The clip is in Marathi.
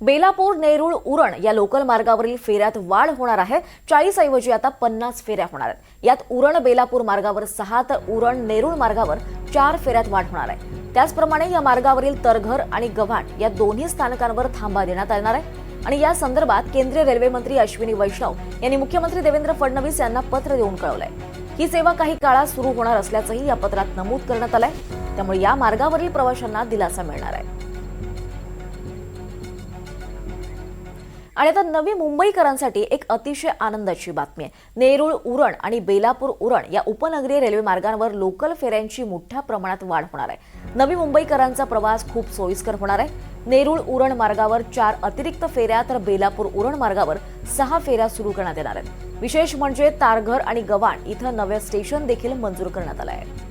बेलापूर नेरूळ उरण या लोकल मार्गावरील फेऱ्यात वाढ होणार आहे। 40 ऐवजी आता 50 फेऱ्या होणार आहेत। यात उरण बेलापूर मार्गावर 6 तर उरण नेरूळ मार्गावर 4 फेऱ्यात वाढ होणार आहे। त्याचप्रमाणे या मार्गावरील तरघर आणि गव्हाण या दोन्ही स्थानकांवर थांबा देण्यात येणार आहे आणि या संदर्भात केंद्रीय रेल्वे मंत्री अश्विनी वैष्णव यांनी मुख्यमंत्री देवेंद्र फडणवीस यांना पत्र देऊन कळवलंय। ही सेवा काही काळात सुरू होणार असल्याचंही या पत्रात नमूद करण्यात आलंय। त्यामुळे या मार्गावरील प्रवाशांना दिलासा मिळणार आहे। आणि आता नवी मुंबईकरांसाठी एक अतिशय आनंदाची बातमी आहे। नेरूळ उरण आणि बेलापूर उरण या उपनगरीय रेल्वे मार्गांवर लोकल फेऱ्यांची मोठ्या प्रमाणात वाढ होणार आहे। नवी मुंबईकरांचा प्रवास खूप सोयीस्कर होणार आहे। नेरूळ उरण मार्गावर 4 अतिरिक्त फेऱ्या तर बेलापूर उरण मार्गावर 6 फेऱ्या सुरू करण्यात येणार आहेत। विशेष म्हणजे तारघर आणि गव्हाण इथं नवे स्टेशन देखील मंजूर करण्यात आलं आहे।